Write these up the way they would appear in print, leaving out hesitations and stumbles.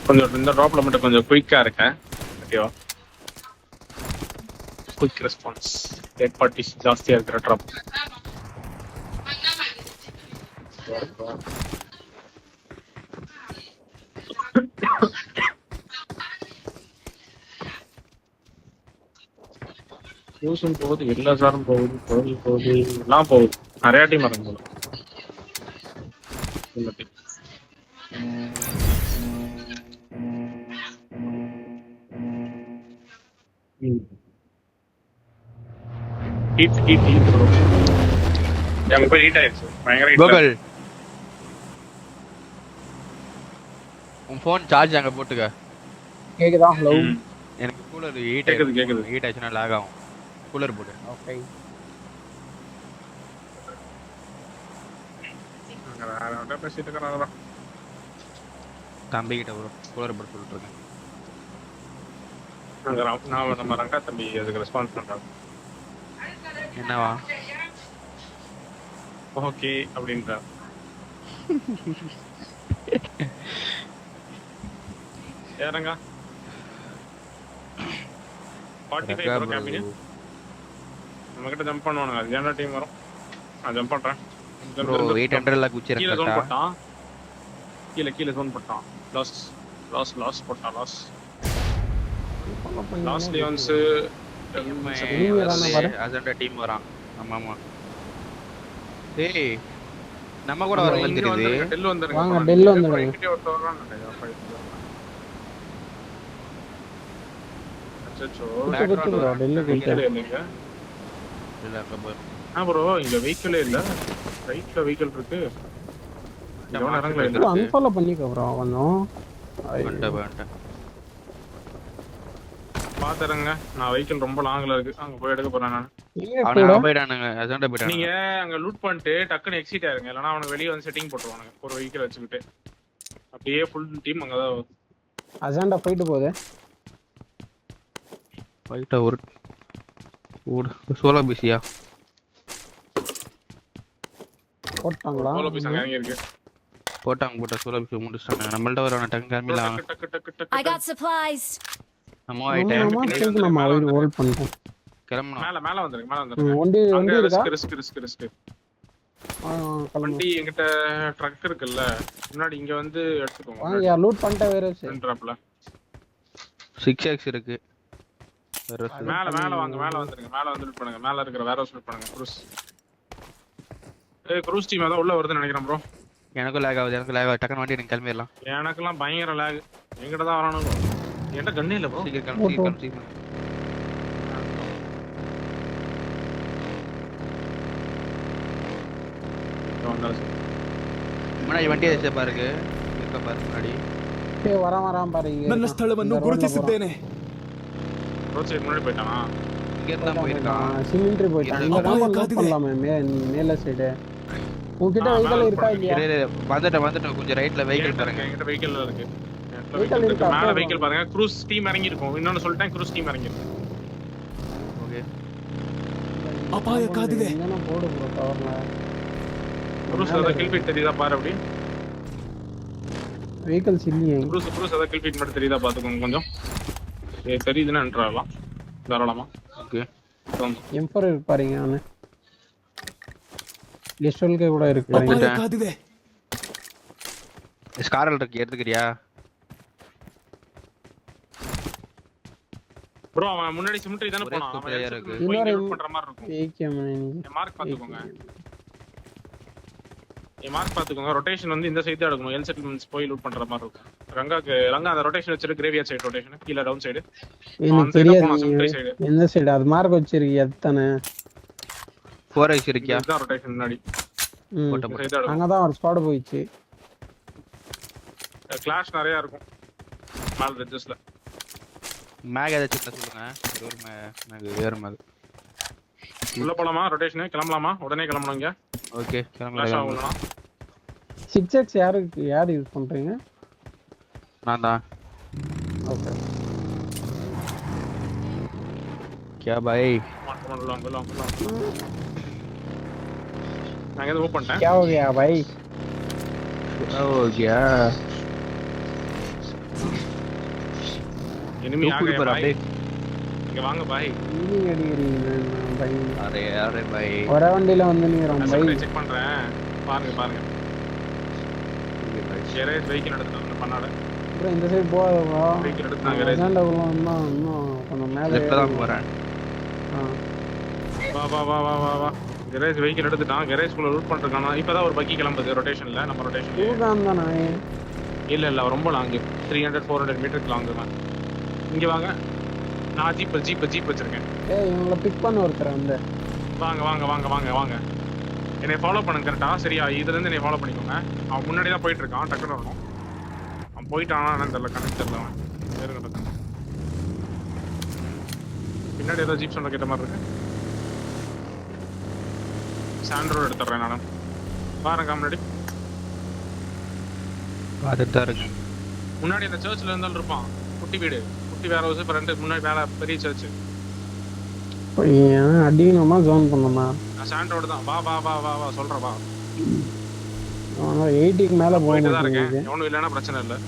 கொஞ்சம் இந்த ட்ராப்ல மட்டும் கொஞ்சம் குயிக்கா இருக்கேன். ஓகேவா? Quick response. டெட் பார்ட்டிஸ் ஜாஸ்தியா இருக்கிற ட்ராப். டியூஷன் போகுது, எல்லா சாரும் போகுது, கோவில் போகுது, எல்லாம் போகுது. நிறைய டீம் இறங்க போல. Heat heat heat bro. எங்க போய் ஹீட் ஆயிடுச்சு. பயங்கர ஹீட். கோகுல் உன் ஃபோன் சார்ஜ் அங்க போட்டுக்க. கேக்குதா? ஹலோ. எனக்கு கூலர் ஹீட் கேக்குது கேக்குது. ஹீட் ஆச்சுனா லாக் ஆகும். கூலர் போடு. ஓகே. அங்க பேசிட்டு இருக்கறானடா. தம்பி கிட்ட ப்ரோ கூலர் போட சொல்லிட்டு இருக்கேன். அங்க நான் நம்ம ரங்கா தம்பி அதுக்கு ரெஸ்பான்ஸ் பண்றான். என்னவா? ஓகே அப்படின்றா. ஏறங்க 45 ப்ரோ கேம்பின். நம்ம கிட்ட ஜம்ப் பண்ணுவானுங்க. அது ஏன்டா டீம் வரும். நான் ஜம்ப் பண்றேன். ப்ரோ 800 ல குச்சிரேன். கீழ ஜோன் போட்டான். கீழ ஜோன் போட்டான். லாஸ் போட்டான். லாஸ் லியோன்ஸ் அஜெண்டா டீம் வரான். ஆமா டேய் நம்ம கூட வர மாதிரி தெரியுது. டெல் வந்துருங்க. வாங்க டெல் வந்துருங்க. கிட்ட ஒருத்தர் வரானே. அச்சச்சோ ப்ரோ டெல் கிட்ட இல்லங்க. இல்ல கபர். ப்ரோ இங்க வெஹிக்கிளே இல்ல. ரைட்ல வெஹிக்கிள் இருக்கு. இவன் இறங்கல இல்ல. அன்ஃபாலோ பண்ணிக்க ப்ரோ கொஞ்சம். வேண்டாம். பாத்துறங்க. நான் வெஹிக்கிள் ரொம்ப லாங்ல இருக்கு. அங்க போய் எடுக்க போறேன் நான். அவன போய்டானுங்க. அஜெண்டா போய்டானுங்க. நீங்க அங்க லூட் பண்ணிட்டு டக்குன்னு எக்ஸிட் ஆயிருங்க. இல்லனா அவன வெளிய வந்து செட்டிங் போட்டுருவானுங்க. ஒரு வெஹிக்கிள் வச்சுக்கிட்டு. அப்படியே ஃபுல் டீம் அங்க தான். அஜெண்டா போயிட்டு போகுது. போய்ட்டா ஒரு சோலோ பிசியா போட்டாங்களா? சோலோ பீஸ் அங்க இறங்கி இருக்கு. போட்டாங்க சோலோ பிசி முடிச்சாங்க. நம்மள்ட்ட வர டக்கு காமில I got supplies. நம்ம ஐட்டம் நம்ம ஹோல்ட் பண்ணிட்டோம். கிளம்பணும். மேல வந்துருங்க. வண்டி இருக்கா? ரிஸ்க். வண்டி என்கிட்ட ட்ரக் இருக்குல்ல. முன்னாடி இங்க வந்து எடுத்துக்கோங்க. வாங்க லூட் பண்ணிட்ட வேற சென்ட்ராப்ல 6x இருக்கு. மேல வாங்க. மேல வந்துருங்க. மேல வந்து லூட் பண்ணுங்க. மேல இருக்கிற வேற ஹவுஸ் லூட் பண்ணுங்க. க்ரூஸ் டீம் அத உள்ள வருதுன்னு நினைக்கிறேன் ப்ரோ. எனக்கு லாக் ஆகுது. டக்குனு வண்டி எடுங்க கிளம்பிடலாம். எனக்குலாம் பயங்கர லாக். என்கிட்ட தான் வரானுங்க. என்கிட்ட கண்ணே இல்ல ப்ரோ. சீக்கிரம். முன்னாடி வண்டி வச்ச பாருங்க. இருக்க பாருங்க முன்னாடி. வரான் பாருங்க. ನನ್ನ ಸ್ಥಳವನ್ನು ಗುರುತಿಸಿದ್ದೇನೆ. ரோட் சைடு முன்னாடி போய்ட்டானா? இங்க இருந்தா போயிருக்கான். சிமெண்ட்ரி போய்ட்டான். இந்த காம்பவுண்ட் பண்ணலாமே மேல சைடு. உன்கிட்ட வெஹிக்கிள் இருக்கா இல்லையா? வந்துட்டேன். கொஞ்சம் ரைட்ல வெஹிக்கிள் பாருங்க. என்கிட்ட வெஹிக்கிள் இருக்கு. மேல வெஹிக்கிள் பாருங்க. க்ரூஸ் டீம் இறங்கி இருக்கும். இன்னொன்னு சொல்லிட்டேன். க்ரூஸ் டீம் இறங்கி இருக்கு. ஓகே. ಅಪಾಯ ಕಾದಿದೆ. என்னன்னா போடு ப்ரோ கவர்ல. க்ரூஸ் அத கில் ஃபீட் தெரியுதா பாரு அப்படி. வெஹிக்கிள்ஸ் இல்லையே. க்ரூஸ் அத கில் ஃபீட் மட்டும் தெரியுதா பாத்துக்கோங்க கொஞ்சம். தெரியுதுன்னா என்ட்ராலாம். தாராளமா. ஓகே. M4 இருக்கு பாருங்க அவனே. லிஸ்டல்கே கூட இருக்கு. ಅಪಾಯ ಕಾದಿದೆ. ஸ்காரல் இருக்கு எடுத்துக்கிறியா? ப்ரோ அவன் முன்னாடி சிமெண்ட்ரி தான போறான். அவன் இருக்கு. இன்னொரு பண்ற மாதிரி இருக்கும். ஏகேம் மார்க் பாத்துக்கோங்க. ரொட்டேஷன் வந்து இந்த சைடு தான் எடுக்கணும். எல் செட்டில்மெண்ட்ஸ் போய் லூட் பண்ற மாதிரி இருக்கும். ரங்கா அந்த ரொட்டேஷன் வச்சிரு. Gravure side rotation. கீழ டவுன் சைடு. எனக்கு தெரியாது. எந்த சைடு அது மார்க் வச்சிருக்கீங்க அதுதானே. 4x இருக்கியா? இதுதான் ரொட்டேஷன் முன்னாடி. அங்க தான் ஒரு ஸ்பாட் போயிச்சு. கிளாஷ் நிறைய இருக்கும். மேல ரெஜஸ்ல. மேக் ஏதாச்சும் சொல்லுங்க. ஒரு மேக் வேற மேக். உள்ள போலாமா? ரொட்டேஷன் கிளம்பலாமா? உடனே கிளம்பணுங்க. ஓகே கிளம்பலாம். 6x யார் யூஸ் பண்றீங்க? நான் தான். ஓகே. क्या भाई? நான் இங்க மூவ் பண்ணிட்டேன். क्या हो गया भाई? हो गया. enemy आ गए भाई அப்படியே இங்க வாங்க பாய் நீங்க அடிக்கிறீங்க பை அரே அரே பை ஒரே வண்டியில வந்து நீங்க பை செக் பண்றேன் பாருங்க கேரேஜ் வெஹிக்கிள் எடுத்து பண்ணாட அப்புறம் இந்த சைடு போவாதா வெஹிக்கிள் எடுத்து நான் கேரேஜ் அதான் இன்னும் கொஞ்சம் மேலே லெஃப்ட்ல தான் போறேன் வா கேரேஜ் வெஹிக்கிள் எடுத்துட்டான் கேரேஜ் குள்ள ரூட் பண்றதுக்கான இப்பதான் ஒரு பக்கி கிளம்புது ரொட்டேஷன்ல நம்ம ரொட்டேஷன் தூக்கம் தானே இல்ல ரொம்ப லாங் 300-400 மீட்டருக்கு லாங் தான் இங்க வாங்க நான் ஜீப் வச்சிருக்கேன் ஏய் இவங்கள பிக் பண்ண ஒருத்தர் வந்து வாங்க என்னை ஃபாலோ பண்ணுங்க கரெக்டா சரியா இதுல இருந்து என்னை ஃபாலோ பண்ணிக்கோங்க அவன் முன்னாடி தான் போயிட்டு இருக்கான் டக்குனு வரணும் அவன் போயிட்டானா என்னன்னு தெரியல கணக்கு தெரியல அவன் பேரு கணக்கு பின்னாடி ஏதோ ஜீப் சொன்ன கேட்ட மாதிரி இருக்கு சாண்ட்ரோடு எடுத்துடுறேன் நானும் பாருங்க முன்னாடி பார்த்துட்டு தான் இருக்கு முன்னாடி அந்த சர்ச்சில் இருந்தாலும் இருப்பான் குட்டி வீடு குட்டி வேற ஹவுஸ் இப்போ ரெண்டு முன்னாடி வேலை பெரிய சர்ச் அடிக்கணுமா ஜோன் பண்ணணுமா நான் சாண்ட்ரோடு தான் வா சொல்றேன் வா 80க்கு மேல போயிட்டு தான் போயிட்டு இருக்கேன் எவனும் இல்லைன்னா பிரச்சனை இல்லை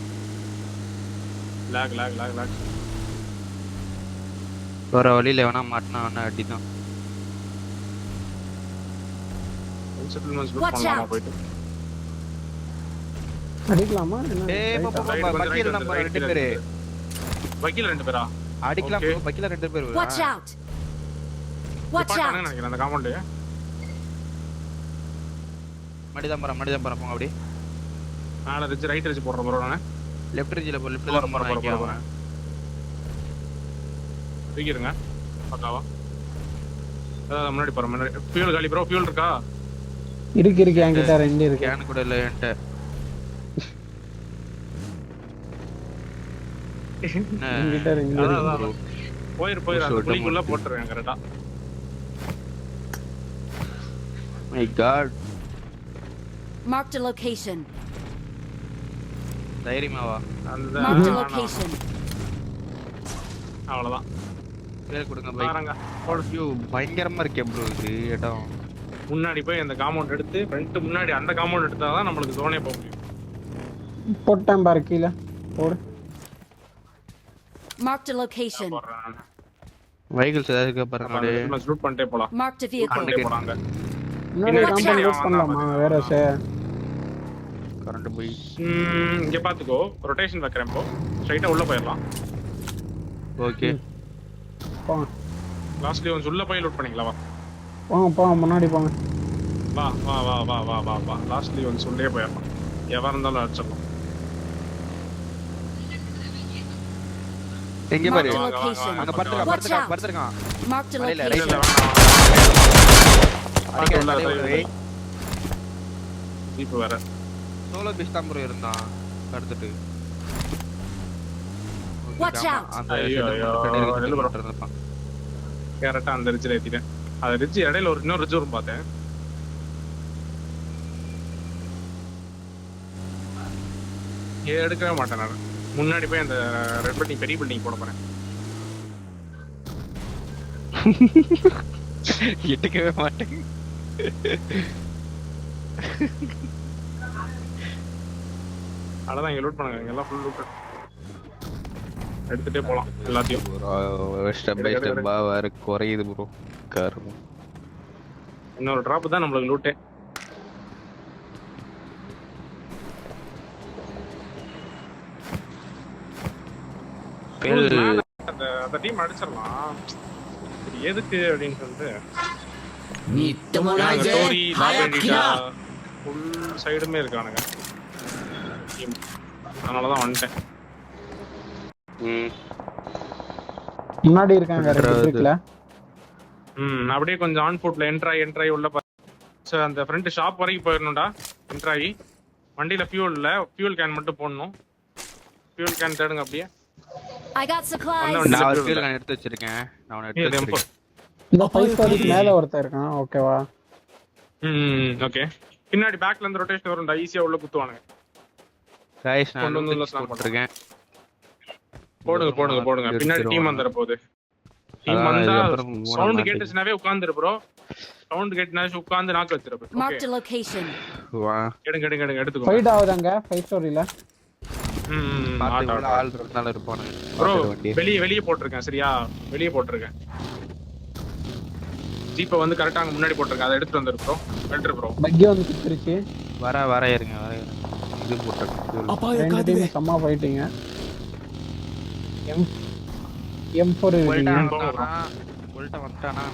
லேக் போற வழியில வேணா மாட்டினா வேணா அடிதான் செட்டில்மெண்ட்ஸ் லூட் பண்ணலாமா போயிட்டு அடிக்கலாமா ஏய் Right, பக்கில right, நம்ம right, ரெண்டு right. பேரு வக்கீல் ரெண்டு பேரா அடிக்கலாம் Okay. bro, பக்கில ரெண்டு பேரு Watch out! Watch out! நினைக்கிறேன் அந்த காம்பவுண்ட் மடிதான் போறேன் போங்க அப்படியே மேல ரிட்ஜ் ரைட் ரிட்ஜ் போடுறேன் ப்ரோ நான் லெஃப்ட் ரிஜ்ல போ லெஃப்ட்ல தான் போறேன் தூக்கிடுங்க பக்காவா அதான் முன்னாடி போறேன் முன்னாடி ஃபியூல் காலி ப்ரோ ஃபியூல் இருக்கா இருக்கு என்கிட்ட ரெண்டு இருக்கு கேன் கூட இல்ல என்கிட்ட என்கிட்ட ரெண்டு இருக்கு போயிரு அந்த புளிக்குள்ள போட்டுறேன் கரெக்டா my god Marked a location. தைரியமா வா அந்த Marked a location. அவ்வளவுதான் பேர் கொடுங்க பை பாருங்க ஐயோ பயங்கரமா இருக்கே ப்ரோ இது இடம் முன்னாடி போய் அந்த காம்பவுண்ட் எடுத்து ஃப்ரண்ட் முன்னாடி அந்த காம்பவுண்ட் எடுத்தாதான் நம்மளுக்கு ஜோனே போக முடியும் போட்டேன் பாரு கீழே போடு Marked a location. போடுறேன் வெஹிக்கிள்ஸ் ஏதாவது இருக்கா பாருங்க அப்படியே நான் லூட் பண்ணிட்டே போலாம் Marked a vehicle. பண்ணிட்டே போறாங்க இன்னொரு Watch கம்பெனி out. யூஸ் பண்ணலாமா வேற கரண்ட் போய் இங்க பாத்துக்கோ ரொட்டேஷன் வைக்கிறேன் இப்போ ஸ்ட்ரைட்டா உள்ள போயிடலாம் ஓகே போங்க லாஸ்ட்லி வந்து உள்ள போய் லூட் பண்ணிக்கலாம் போங்க முன்னாடி போங்க வா லாஸ்ட்லி வந்து உள்ளே போயிடலாம் எவன் இருந்தாலும் அடிச்சிடலாம் எங்க பாரு Marked a location. அங்க Watch out. படுத்துறான் Marked a வழியில, இல்ல location. வேணாம் ஜீப் வேற சோலோ பீஸ் தான் ப்ரோ இருந்தான் கடத்துட்டு Watch out. அந்த ஐயோ, ரெண்டு bro. இருப்பான் கரெக்டா அந்த ரிட்ஜில் ஏத்திட்டேன் அது ரிட்ஜ் இடையில ஒரு இன்னொரு ரிட்ஜ் வரும் பார்த்தேன் எடுக்கவே மாட்டேன் நான் முன்னாடி போய் அந்த ரெட் பில்டிங் பெரிய பில்டிங் போட போறேன் எட்டுக்கவே மாட்டேன் அதான் இங்க லூட் பண்ணுங்க எல்லாம் ஃபுல் லூட் எடுத்துட்டே போலாம் எல்லாத்தையும் ஸ்டெப் பை ஸ்டெப்பா வேற குறையுது ப்ரோ காரணம் இன்னொரு டிராப் தான் நம்மளுக்கு லூட்டே அந்த டீம் அடிச்சிடலாம் எதுக்கு அப்படின்னு சொல்லிட்டு ஃபுல் சைடுமே இருக்கானுங்க அதனாலதான் வந்துட்டேன் முன்னாடி இருக்காங்க ரெண்டுல அப்படியே கொஞ்சம் ஆன் ஃபுட்ல என்ட்ராய் உள்ள சார் அந்த ஃப்ரண்ட் ஷாப் வரைக்கும் போயிடணும்டா என்ட்ராயி வண்டியில ஃபியூல் கேன் மட்டும் போடணும் ஃபியூல் கேன் தேடுங்க அப்படியே I got supplies. நான் ஒரு ஃபீல் நான் எடுத்து வச்சிருக்கேன் நான் உன்னை எடுத்து வச்சிருக்கேன் இந்த 5 ஸ்டாருக்கு மேல ஒருத்தர் இருக்கான் ஓகேவா ஓகே பின்னாடி பேக்ல இருந்து ரொட்டேஷன் வரும்டா ஈஸியா உள்ள குத்துவானுங்க गाइस நான் கொண்டு வந்து உள்ள ஸ்லாப் போட்டுருக்கேன் போடுங்க பின்னாடி டீம் வந்துற போகுது டீம் வந்தா சவுண்ட் கேட்டுச்சுனாவே உட்கார்ந்துரு ப்ரோ சவுண்ட் கேட்டுனாவே உட்கார்ந்து நாக்கு வச்சிரு ப்ரோ Marked a location. வா எடுங்க எடுத்துக்கோ ஃபைட் ஆகுதாங்க 5 ஸ்டோரியில பார்த்து ஆட்டோ இவ்வளவு ஆள் இருந்தாலும் இருப்பானுங்க. ப்ரோ பார்த்துட்டு வண்டி. வெளியே போட்டிருக்கேன் சரியா, வெளியே போட்டிருக்கேன். ஜீப்பை வந்து கரெக்டா அங்க முன்னாடி போட்டிருக்கேன், அதை எடுத்துட்டு வந்துரு ப்ரோ. எடுத்துரு ப்ரோ. பக்கி வந்து குத்துருச்சு. வர இருங்க. இது போட்டுருக்கேன். ಅಪಾಯ ரெண்டு ಕಾದಿದೆ டீம் செம்ம ஃபைட்டிங்க. M4 இருக்கீங்க.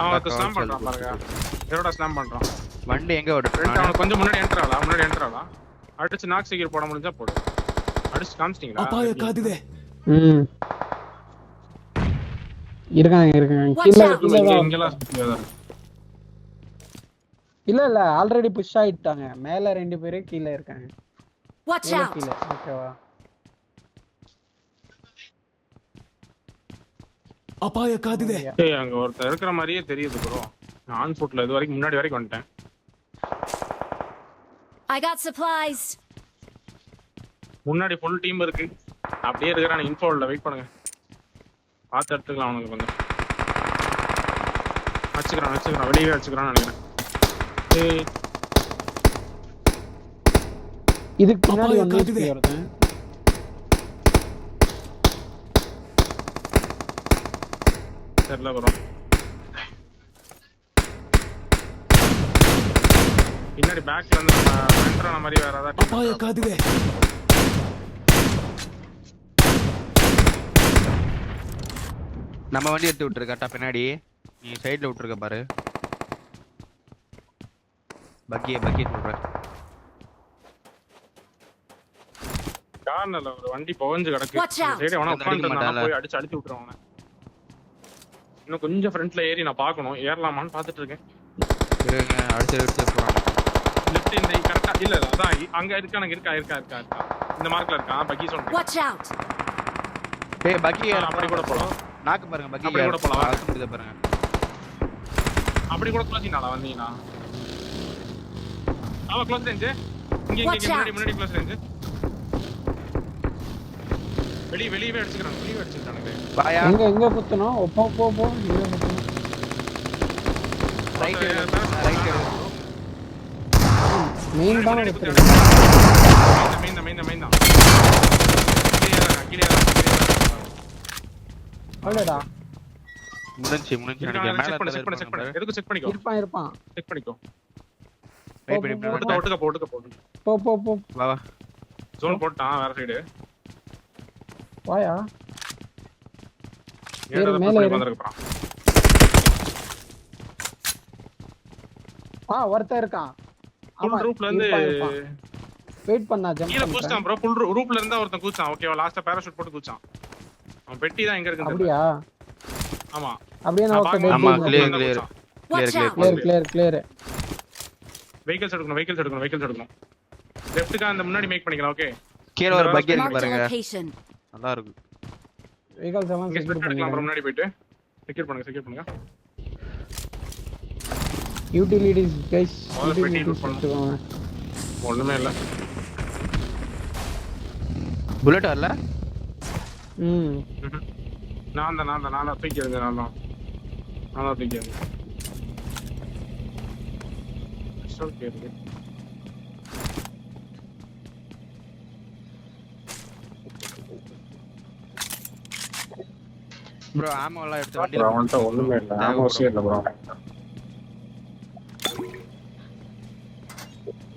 அவன் ஸ்லாம் பண்றான் பாருங்க. எரோட ஸ்லாம் பண்றான். வண்டி எங்க ஓடுது? அவன் கொஞ்சம் முன்னாடி என்டர் ஆகலாம். அடிச்சு நாக் சீக்கிரம் போட முடிஞ்சா போடு. அடிச்சு காமிச்சிட்டீங்களா? ಅಪಾಯ ಕಾದಿದೆ. இருக்காங்க Watch கீழ out. இங்கெல்லாம் இல்ல ஆல்ரெடி புஷ் ஆயிட்டாங்க. மேல ரெண்டு பேரே கீழ இருக்காங்க. Watch out. கீழ ஓகேவா? ಅಪಾಯ ಕಾದಿದೆ. ஏய் அங்க ஒருத்தர் இருக்கிற மாதிரியே தெரியுது ப்ரோ. நான் ஆன் ஃபுட்ல இது வரைக்கும் முன்னாடி வரைக்கும் வந்துட்டேன். I got supplies. முன்னாடி ஃபுல் டீம் இருக்கு. அப்படியே இருக்கிறான இன்ஃபோல்ல வெயிட் பண்ணுங்க. பார்த்து எடுத்துக்கலாம் அவனுக்கு கொஞ்சம். வச்சுக்கிறான் வெளியே வச்சுக்கிறான்னு நினைக்கிறேன். ஏய் இதுக்கு பின்னாடி அப்பாவை வந்து காட்டுதே. ஒருத்தன். தெரியல ப்ரோ. பின்னாடி பேக்ல இருந்து என்ட்ரான மாதிரி வேற ஏதாவது ಅಪಾಯ ಕಾದಿದೆ. நம்ம வண்டி எடுத்து விட்டுரு கரெக்டா பின்னாடி. நீ சைடுல விட்டுருக்க பாரு. பக்கி சொல்றேன். கார்னர்ல ஒரு வண்டி புகஞ்சு கிடக்கு. Watch out. சைடு அவன அடிக்க உட்கார்ந்து மாட்டான்ல. போய் அடிச்சு விட்டுருவான் அவனை. இன்னும் கொஞ்சம் ஃப்ரண்ட்ல ஏறி நான் பார்க்கணும். ஏறலாமான்னு பார்த்துட்டு இருக்கேன். இருங்க அடிச்சு போறான். லெஃப்ட் இந்த கரெக்டா இல்ல அதான் அங்க இருக்கா. இந்த மார்க்ல இருக்கான். பக்கி சொல்றேன். Watch out. டேய் பக்கி அப்படி கூட போலாம். நாக்கு பாருங்க பக்கி. அப்படி கூட போலாம். இத பாருங்க. அப்படி கூட க்ளோசிங்னால வந்தீனா? அவ க்ளோஸ் ரேஞ்ச். இங்க Watch out. முன்னாடி க்ளோஸ் ரேஞ்ச். வெளியவே அடிச்சுட்டானுங்க. வாயா எங்க குத்தணும்? போ எங்க குத்தணும்? ரைட் மெயின் தான் முன்னாடி குத்துறேன். மெயின் தான். கீழே அவ்வளோடா. முடிஞ்சு நினைக்கிறேன். மேல செக் பண்ணு. எதுக்கு செக் பண்ணிக்கோ. இருப்பான். செக் பண்ணிக்கோ. வெயிட் பண்ணி ஒட்டுக்க போ. வா ஜோன் போட்டான் வேற சைடு. வாயா. ஏறத மேல மேல ஏறு. வந்திருக்கான். ஒருத்தன் இருக்கான். ஃபுல் ரூப்ல இருந்து வெயிட் பண்ணா ஜம்ப் கீழ பண்றேன். குச்சான் ப்ரோ. ஃபுல் ரூப்ல இருந்தா ஒருத்தன் குச்சான். ஓகேவா? லாஸ்டா பாராசூட் போட்டு குச்சான். அவன் பெட்டி தான் எங்க இருக்குன்னு தெரியல. அப்படியா? ஆமா. அப்படியே நான் ஓகே ஆமா டெட். Clear clear. வெஹிக்கிள்ஸ் எடுக்கணும். லெஃப்ட்க்கு அந்த முன்னாடி மேக் பண்ணிக்கலாம். ஓகே. கீழ ஒரு பக்கி இருக்கு Marked a பாருங்க. location. நல்லா இருக்கு. வெஹிக்கிள்ஸ் எல்லாம் இங்க செக்யூர் ஸ்பெக்ட் எடுக்கலாம் ப்ரோ. பண்ணிக்கலாம். முன்னாடி போயிட்டு செக்யூர் பண்ணுங்க. Utilities guys. முதல்ல பெட்டி லூட் பண்ணு. எடுத்துக்கோங்க. ஒண்ணுமே இல்ல. புல்லட் வரல. நான் தான் தூக்கி எறிஞ்சேன். நான் தான் தூக்கி எறிஞ்சேன். ஓகே. ப்ரோ ஆமோ எல்லாம் எடுத்து வண்டில அவன்ட்ட ஒண்ணுமே இல்ல. ஆமோஸே இல்ல ப்ரோ.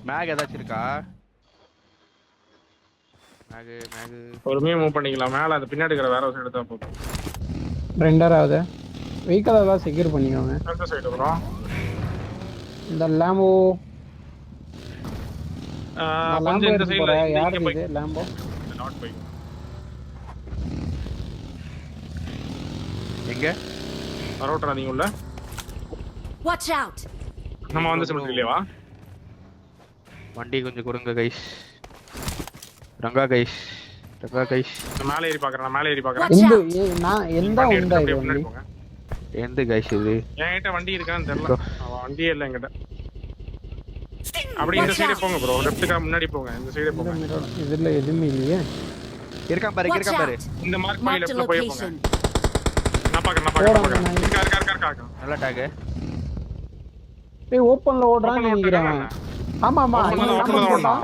மேக் ஏதாச்சும் இருக்கா? மேக் பொறுமையா மூவ் பண்ணிக்கலாம். மேல அந்த பின்னாடி இருக்கிற வேற ஒரு சைடு தான் போகும். ரெண்டராவது வெஹிக்கிள் எல்லாம் செக்யூர் பண்ணிக்கோங்க. அந்த சைடு ப்ரோ. இந்த லாம்போ கொஞ்சம் இந்த சைடுல யாரு இங்க போய் இது லாம்போ? நாட் போய். எங்க ரோட்ல நீங்க உள்ள. Watch out. நம்ம வந்து சிமெண்ட்லயே வண்டி கொஞ்சம் கொடுங்க கைஸ். ரங்கா கைஸ். நான் மேலே ஏறி பார்க்கறேன். Watch இந்த out. நான் எந்த உண்டா இது வண்டி? எந்த கைஸ் இது? என்கிட்ட வண்டி இருக்கான்னு தெரியல. வண்டியே இல்ல என்கிட்ட. அப்படி இந்த சைடு போங்க ப்ரோ. லெஃப்ட்க்கு முன்னாடி போங்க. இந்த சைடு போங்க. இதுல எதுவுமே இல்லையே. இருக்கான் பாரு. Watch out. இந்த மார்க் பண்ணி Marked a லெஃப்ட்ல போய் போங்க. location. நான் பார்க்கறேன். இருக்கா. நல்ல டாக். ஏய் ஓபன்ல ஓடுறான்னு நினைக்கிறேன். ஆமா ஓபன்ல தான் ஓடலாம்.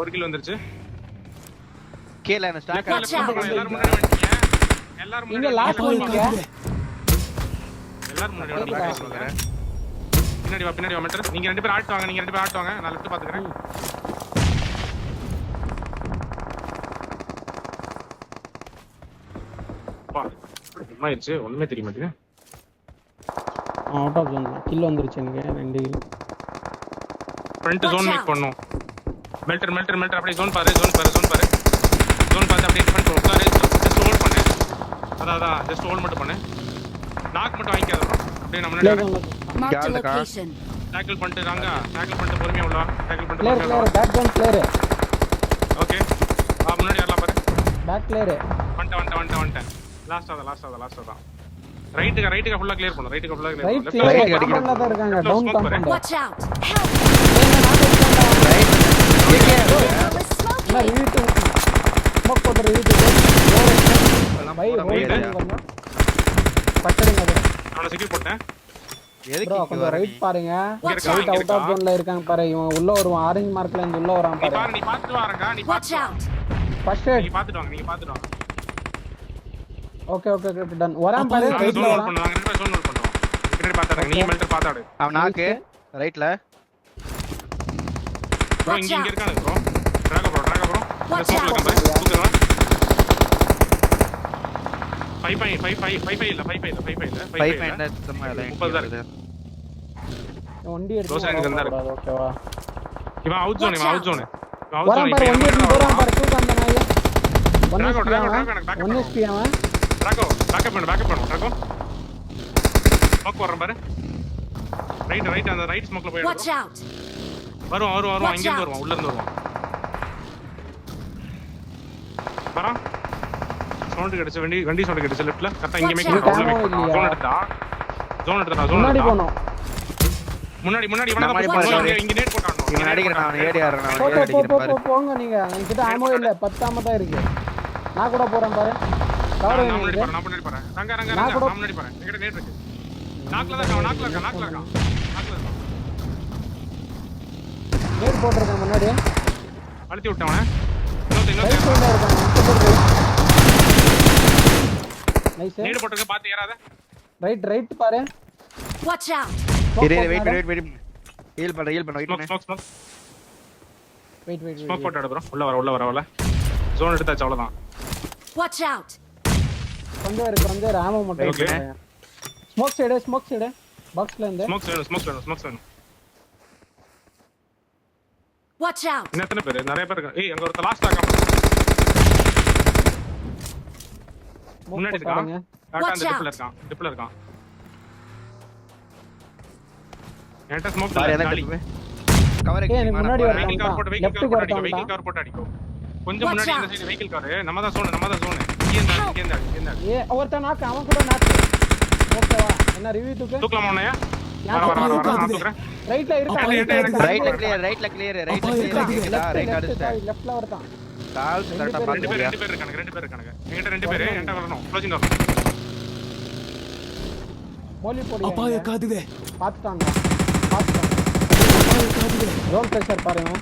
ஒரு கில் வந்துருச்சு. கீழ என்ன ஸ்டாக் Watch out. எல்லாரும் முன்னாடி வந்துட்டீங்க. எல்லாரும் இங்க முன்னாடி லாஸ்ட் அபாய ஒன்னுங்க காட்டுதே எல்லாரும் முன்னாடி வாங்க. பின்னாடி வா பின்னாடி வா மெட்ரஸ். நீங்க ரெண்டு பேரும் ஆட் வாங்க. நீங்க ரெண்டு பேரும் ஆட் வாங்க. நான் லெஃப்ட் பாத்துக்கறேன். பா என்ன ஆயிடுச்சு ஒண்ணுமே தெரிய மாட்டேங்குது. அவுட் ஆஃப் ஜோன் கில் வந்துருச்சு எனக்கு 2 kill. Front Watch zone out. Make பண்ணனும். மெல்டர் அப்படியே ஜோன் பாரு ஜோன் பார்த்து அப்படியே டிஃபெண்ட் உட்காரு. ஜஸ்ட் ஹோல்ட் பண்ணு. அதான் ஜஸ்ட் ஹோல்ட் மட்டும் பண்ணு. நாக் மட்டும் வாங்கிக்காத bro. அப்படியே நம்ம பிளேயர் முன்னாடி Marked a Got the car. location. Tackle பண்ணிட்டு ராங்க. டேக்கிள் பண்ணிட்டு பொறுமையா உள்ள. டேக்கிள் பண்ணிட்டு பிளேயர் பொறுமையா உள்ள. Back zone player okay. முன்னாடி வரலாம் பாரு. பேக் பிளேயர் வந்துட்டேன். லாஸ்ட் தான். ரைட்டுக்கு ஃபுல்லா கிளியர் பண்ணு. ரைட்டுக்கு ஃபுல்லா கிளியர் ரைட் பண்ணு. பிளேயர் அடிக்கிறேன். காம்பவுண்ட்ல தான் இருக்காங்க. Left டவுன் smoke பாரு. Compound. Watch out. Help. Right I was என்ன smoking. ரிவ்யூ ஸ்மோக் போட்டு ரிவ்யூ பை ஹோல்ட் பண்ணு. பட்டடிங்க அது. அவனை செக்யூர் போட்டேன். எதுக்கு ப்ரோ இங்க கொஞ்சம் வர ரைட் நீ? பாருங்க. Watch இங்க ரைட் out. அவுட் ஆஃப் ஜோன்ல இருக்காங்க பாரு. இவன் உள்ள வருவான். ஆரஞ்சு மார்க்ல இருந்து உள்ள வரான் பாரு. நீ பாத்துட்டு வாரங்க. Watch out. First eight. நீங்க பாத்துட்டு வாங்க. Okay done. வரான் பாரு. நாங்க ரைட்ல ஜோன் நோட் வரான். பண்ணுவாங்க. ரெண்டு பேரும் ஜோன் நோட் பண்ணுவோம். பின்னாடி பாத்தாடுங்க. நீ மெல்டர் பாத்தாடு. அவன் நாக்கு ரைட்ல ப்ரோ Watch இங்க out. இருக்கானே ப்ரோ. டிராக ப்ரோ. இந்த Watch ஸ்மோக்ல out. இருக்கான் பாரு. தூக்குறவா. 5 இல்ல. 5 என்ன சும்மா இல்ல 30 தான் இருக்கு. வண்டி எடுத்து தோசை எனக்கு இருந்தா வரக்கூடாது. ஓகேவா? இவன் அவுட் Watch out. ஜோன். வரான் பாரு. வண்டி எடுத்து போறான் பாரு. தூக்கு அந்த நாயை. 1 Drago, HP Drago, அவன். Drago, எனக்கு backup 1 HP அவன். டிராகோ பேக்கப் பண்ணு. டிராகோ. ஸ்மோக் வர்றேன் பாரு. ரைட் அந்த ரைட் ஸ்மோக்ல போய் Watch out. வருவான். Watch இங்க இருந்து out. வருவான். உள்ள இருந்து வருவான். வரான். சவுண்ட் கிடைச்சு வண்டி சவுண்ட் கிடைச்சு லெஃப்ட்ல. கரெக்ட்டா இங்க மேக் Watch out. பண்ணு. ஜோன் எடுத்துடா. முன்னாடி போணும். முன்னாடி முன்னாடி இவனை பாரு. தான் இங்க நேட் போட்டானோ. இவன் அடிக்கிறான். அவன் ஏடி ஆடுறான். போ அவன் ஏடி அடிக்கிறான் பாரு. போங்க நீங்க. என்கிட்ட ஆமோ இல்ல. 10 ஆமோ தான் இருக்கு. நான் கூட போறேன் பாரு. கவர் நான் முன்னாடி வேணும். போறேன். ரங்க நான் கூட- நான் முன்னாடி போறேன். என்கிட்ட நேட் இருக்கு. நாக்ல இருக்கான். நேட் போட்டுருக்கேன் முன்னாடி. அழுத்தி விட்டவன. இன்னொரு ரைட் சைடுல இருக்காங்க. நைஸ். நேட் போட்டுக்க பாத்து ஏறாத. ரைட் பாரு. Watch out. இரு வெயிட் ஹீல் பண்ண ஸ்மோக் வெயிட் ஸ்மோக் போட்டு ப்ரோ. உள்ள வர. ஜோன் எடுத்தாச்சு அவ்வளவுதான். Watch out. கொஞ்சம் ஆமோ மட்டும் Okay. இருக்கு. ஸ்மோக் சைடு பாக்ஸ்ல இருந்து. ஸ்மோக்ஸ் வேணும். Watch out. இன்னும் எத்தனை பேர்? நிறைய பேர் இருக்காங்க. அங்க ஒருத்த லாஸ்ட் ஆகாம முன்னாடி இருக்கான். பாருங்க. கரெக்ட்டா அந்த Watch டிப்ல இருக்கான். என்கிட்ட ஸ்மோக் பாரு இல்ல. எதை கவர் ஏய், எனக்கு முன்னாடி வர வரலாம். வெஹிக்கிள் கவர் போட்டு Left க்கு வரட்டும். வெஹிக்கிள் கவர் போட்டு அடிக்கும். கொஞ்சம் Watch முன்னாடி out. இந்த சைடு வெஹிக்கிள் கவர். நம்ம தான் ஜோன். இங்க இருந்து ஏ ஒருத்தன் நாக்கு. அவன் கூட நாக்கு. ஓகேவா? என்ன ரிவ்யூ தூக்கு. தூக்கலாமா உன்னைய? நான் வர நான் தூக்குறேன். ரைட்ல இருக்கான். ரைட்ல கிளியர் ரைட்ல கிளியர் ரைட் அடிச்சா லெஃப்ட்ல வரட்டும். கால் கரெக்ட்டா ரெண்டு பாத்துறியா பேர் இருக்கானுங்க. என்கிட்ட ரெண்டு பேர். என்கிட்ட வரணும். க்ளோசிங் வரணும். மோலி ಅಪಾಯ போடுங்க. ಕಾದಿದೆ பாத்துட்டாங்க. ಅಪಾಯ ಕಾದಿದೆ ரோல் பிரஷர் பாருங்க.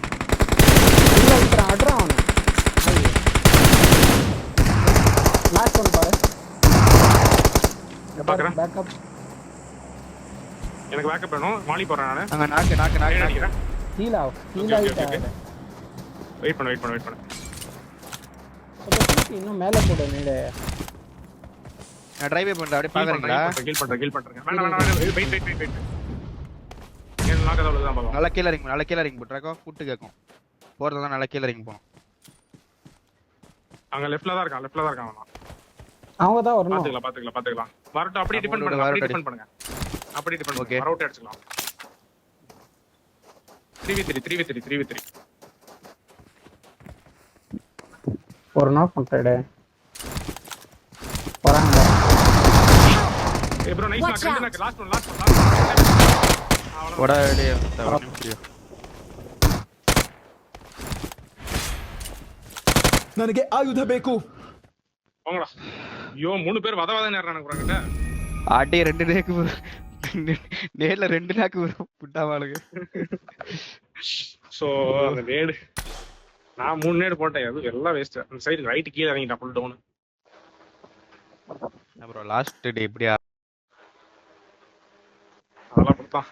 உள்ள வந்துறான். அட்றான் அவன. லாஸ்ட் ஒன் பாரு. பாக்குறேன். பேக்கப். எனக்கு பேக்கப் வேணும். மாலி போறேன் நானு. அங்க நாக்கு அடிக்கிறேன். Heel Okay. ஆயிட்டாங்க. வெயிட் பண்ணு. இன்னும் மேல போடு நீடே. நான் டிரைவ் பண்றேன் அப்படியே பாக்குறீங்களா கீல் பண்றேன். வேணாம். வெயிட். ஏன் லாக் அவ்வளவு தான் பாப்போம். நல்ல கீழ இறங்கி போட்றாக்கோ கூட்டு கேக்கும் போறதா நல்ல கீழ இறங்கி போணும் அங்க லெஃப்ட்ல தான் இருக்கான் அவன். அவங்க தான் வரணும். பாத்துக்கலாம். வரட்டும். அப்படியே டிபெண்ட் பண்ணுங்க. Okay. ரவுட் அடிச்சுக்கலாம். 3v3. ஒரு நாக் பண்றடே. வராங்க. ஏய் bro nice Watch knock. out. ரெண்டு நாக். Last one. ஓட வெளிய தவறு ನನಗೆ ಆಯುಧ ಬೇಕು போங்கடா. ஐயோ 3 பேர் வதவத நேரறானே குறங்கிட்ட. ஆட்டி ரெண்டு நேக்கு நேர்ல ரெண்டு நாக்கு புட்டாவாளுங்க ஸோ அந்த நேடு நான் 3 நேடு போட்டேன், அது எல்லாம் வேஸ்ட். அந்த சைடு ரைட்டு கீழே இறங்கிட்டேன் ஃபுல் டவுன். அப்புறம் லாஸ்ட் டே இப்படியா அதெல்லாம் கொடுத்தான்.